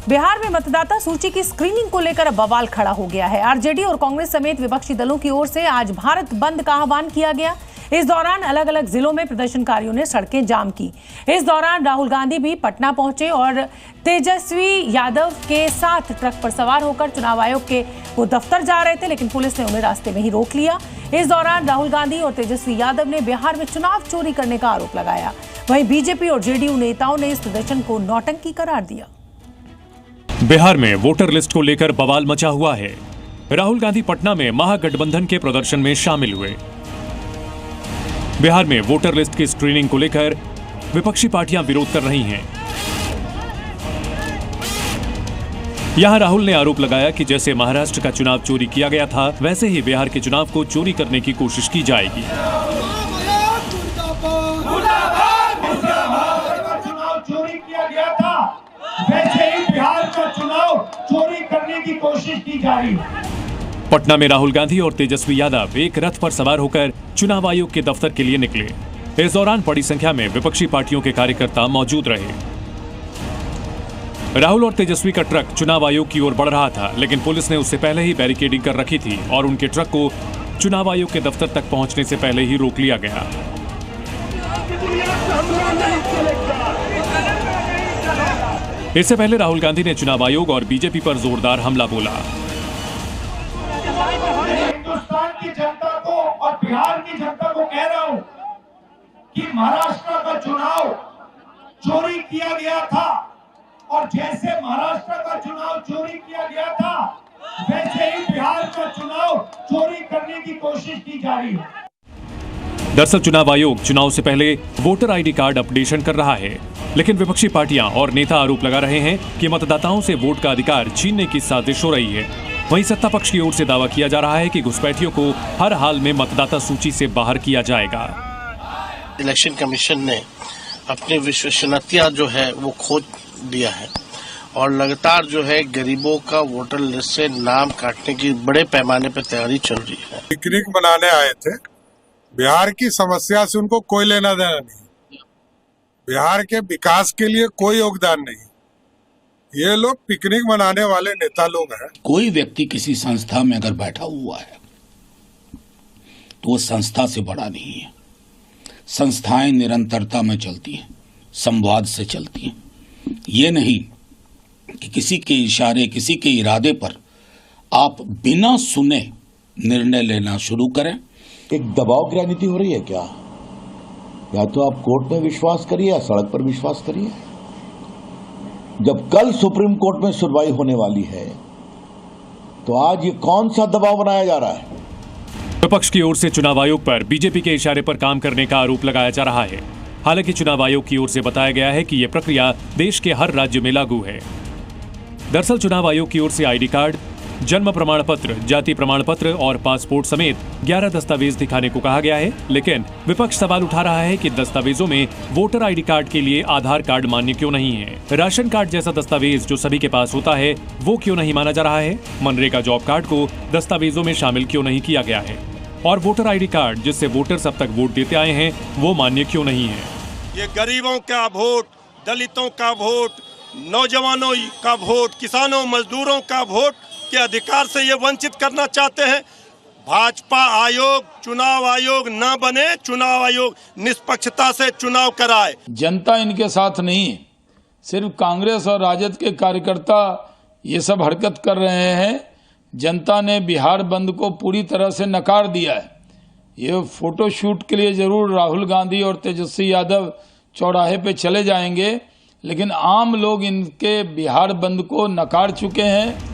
बिहार में मतदाता सूची की स्क्रीनिंग को लेकर अब बवाल खड़ा हो गया है। आरजेडी और कांग्रेस समेत विपक्षी दलों की ओर से आज भारत बंद का आह्वान किया गया। इस दौरान अलग अलग जिलों में प्रदर्शनकारियों ने सड़कें जाम की। इस दौरान राहुल गांधी भी पटना पहुंचे और तेजस्वी यादव के साथ ट्रक पर सवार होकर चुनाव आयोग के वो दफ्तर जा रहे थे, लेकिन पुलिस ने उन्हें रास्ते में ही रोक लिया। इस दौरान राहुल गांधी और तेजस्वी यादव ने बिहार में चुनाव चोरी करने का आरोप लगाया। वहीं बीजेपी और जेडीयू नेताओं ने इस प्रदर्शन को नौटंकी करार दिया। बिहार में वोटर लिस्ट को लेकर बवाल मचा हुआ है। राहुल गांधी पटना में महागठबंधन के प्रदर्शन में शामिल हुए। बिहार में वोटर लिस्ट की स्क्रीनिंग को लेकर विपक्षी पार्टियां विरोध कर रही हैं। यहां राहुल ने आरोप लगाया कि जैसे महाराष्ट्र का चुनाव चोरी किया गया था, वैसे ही बिहार के चुनाव को चोरी करने की कोशिश की जाएगी। चुनाव चोरी किया गया था, वैसे ही बिहार का चुनाव चोरी करने की कोशिश की जा रही है। पटना में राहुल गांधी और तेजस्वी यादव एक रथ पर सवार होकर चुनाव आयोग के दफ्तर के लिए निकले। इस दौरान बड़ी संख्या में विपक्षी पार्टियों के कार्यकर्ता मौजूद रहे। राहुल और तेजस्वी का ट्रक चुनाव आयोग की ओर बढ़ रहा था, लेकिन पुलिस ने उससे पहले ही बैरिकेडिंग कर रखी थी और उनके ट्रक को चुनाव आयोग के दफ्तर तक पहुंचने से पहले ही रोक लिया गया। इससे पहले राहुल गांधी ने चुनाव आयोग और बीजेपी पर जोरदार हमला बोला। हिंदुस्तान की जनता को और बिहार की जनता को कह रहा हूं कि महाराष्ट्र का चुनाव चोरी किया गया था, और जैसे महाराष्ट्र का चुनाव चोरी किया गया था, वैसे ही बिहार का चुनाव चोरी करने की कोशिश की जा रही है। दरअसल चुनाव आयोग चुनाव से पहले वोटर आईडी कार्ड अपडेशन कर रहा है, लेकिन विपक्षी पार्टियां और नेता आरोप लगा रहे हैं कि मतदाताओं से वोट का अधिकार छीनने की साजिश हो रही है। वहीं सत्ता पक्ष की ओर से दावा किया जा रहा है कि घुसपैठियों को हर हाल में मतदाता सूची से बाहर किया जाएगा। इलेक्शन कमीशन ने अपनी विश्वसनीयता जो है वो खो दिया है और लगातार जो है गरीबों का वोटर लिस्ट से नाम काटने की बड़े पैमाने पर तैयारी चल रही है। पिकनिक मनाने आए थे, बिहार की समस्या से उनको कोई लेना देना नहीं, बिहार के विकास के लिए कोई योगदान नहीं। ये लोग पिकनिक मनाने वाले नेता लोग हैं। कोई व्यक्ति किसी संस्था में अगर बैठा हुआ है तो वो संस्था से बड़ा नहीं है। संस्थाएं निरंतरता में चलती हैं, संवाद से चलती हैं। ये नहीं कि किसी के इशारे, किसी के इरादे पर आप बिना सुने निर्णय लेना शुरू करें। एक दबाव की राजनीति हो रही है क्या? या तो आप कोर्ट में विश्वास करिए या सड़क पर विश्वास करिए। जब कल सुप्रीम कोर्ट में सुनवाई होने वाली है तो आज ये कौन सा दबाव बनाया जा रहा है? विपक्ष की ओर से चुनाव आयोग पर बीजेपी के इशारे पर काम करने का आरोप लगाया जा रहा है। हालांकि चुनाव आयोग की ओर से बताया गया है कि यह प्रक्रिया देश के हर राज्य में लागू है। दरअसल चुनाव आयोग की ओर से आईडी कार्ड, जन्म प्रमाण पत्र, जाति प्रमाण पत्र और पासपोर्ट समेत 11 दस्तावेज दिखाने को कहा गया है, लेकिन विपक्ष सवाल उठा रहा है कि दस्तावेजों में वोटर आईडी कार्ड के लिए आधार कार्ड मान्य क्यों नहीं है। राशन कार्ड जैसा दस्तावेज जो सभी के पास होता है, वो क्यों नहीं माना जा रहा है। मनरेगा जॉब कार्ड को दस्तावेजों में शामिल क्यों नहीं किया गया है, और वोटर आईडी कार्ड जिससे वोटर्स अब तक वोट देते आए हैं, वो मान्य क्यों नहीं है। ये गरीबों का वोट, दलितों का वोट, नौजवानों का वोट, किसानों मजदूरों का वोट के अधिकार से ये वंचित करना चाहते हैं। भाजपा आयोग चुनाव आयोग न बने, चुनाव आयोग निष्पक्षता से चुनाव कराए। जनता इनके साथ नहीं है, सिर्फ कांग्रेस और राजद के कार्यकर्ता ये सब हरकत कर रहे हैं। जनता ने बिहार बंद को पूरी तरह से नकार दिया है। ये फोटो शूट के लिए जरूर राहुल गांधी और तेजस्वी यादव चौराहे पे चले जाएंगे, लेकिन आम लोग इनके बिहार बंद को नकार चुके हैं।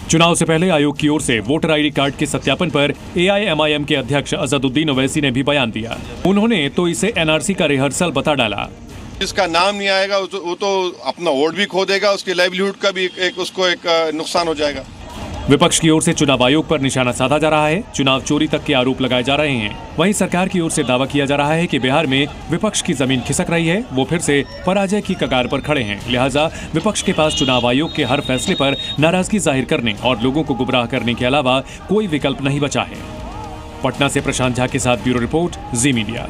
चुनाव से पहले आयोग की ओर से वोटर आईडी कार्ड के सत्यापन पर AIMIM के अध्यक्ष अजदुद्दीन ओवैसी ने भी बयान दिया। उन्होंने तो इसे NRC का रिहर्सल बता डाला। जिसका नाम नहीं आएगा वो तो अपना वोट भी खो देगा, उसकी लाइवलीहुड का भी उसको एक नुकसान हो जाएगा। विपक्ष की ओर से चुनाव आयोग पर निशाना साधा जा रहा है। चुनाव चोरी तक के आरोप लगाए जा रहे हैं। वहीं सरकार की ओर से दावा किया जा रहा है कि बिहार में विपक्ष की जमीन खिसक रही है, वो फिर से पराजय की कगार पर खड़े हैं। लिहाजा विपक्ष के पास चुनाव आयोग के हर फैसले पर नाराजगी जाहिर करने और लोगों को गुमराह करने के अलावा कोई विकल्प नहीं बचा है। पटना से प्रशांत झा के साथ ब्यूरो रिपोर्ट, जी मीडिया।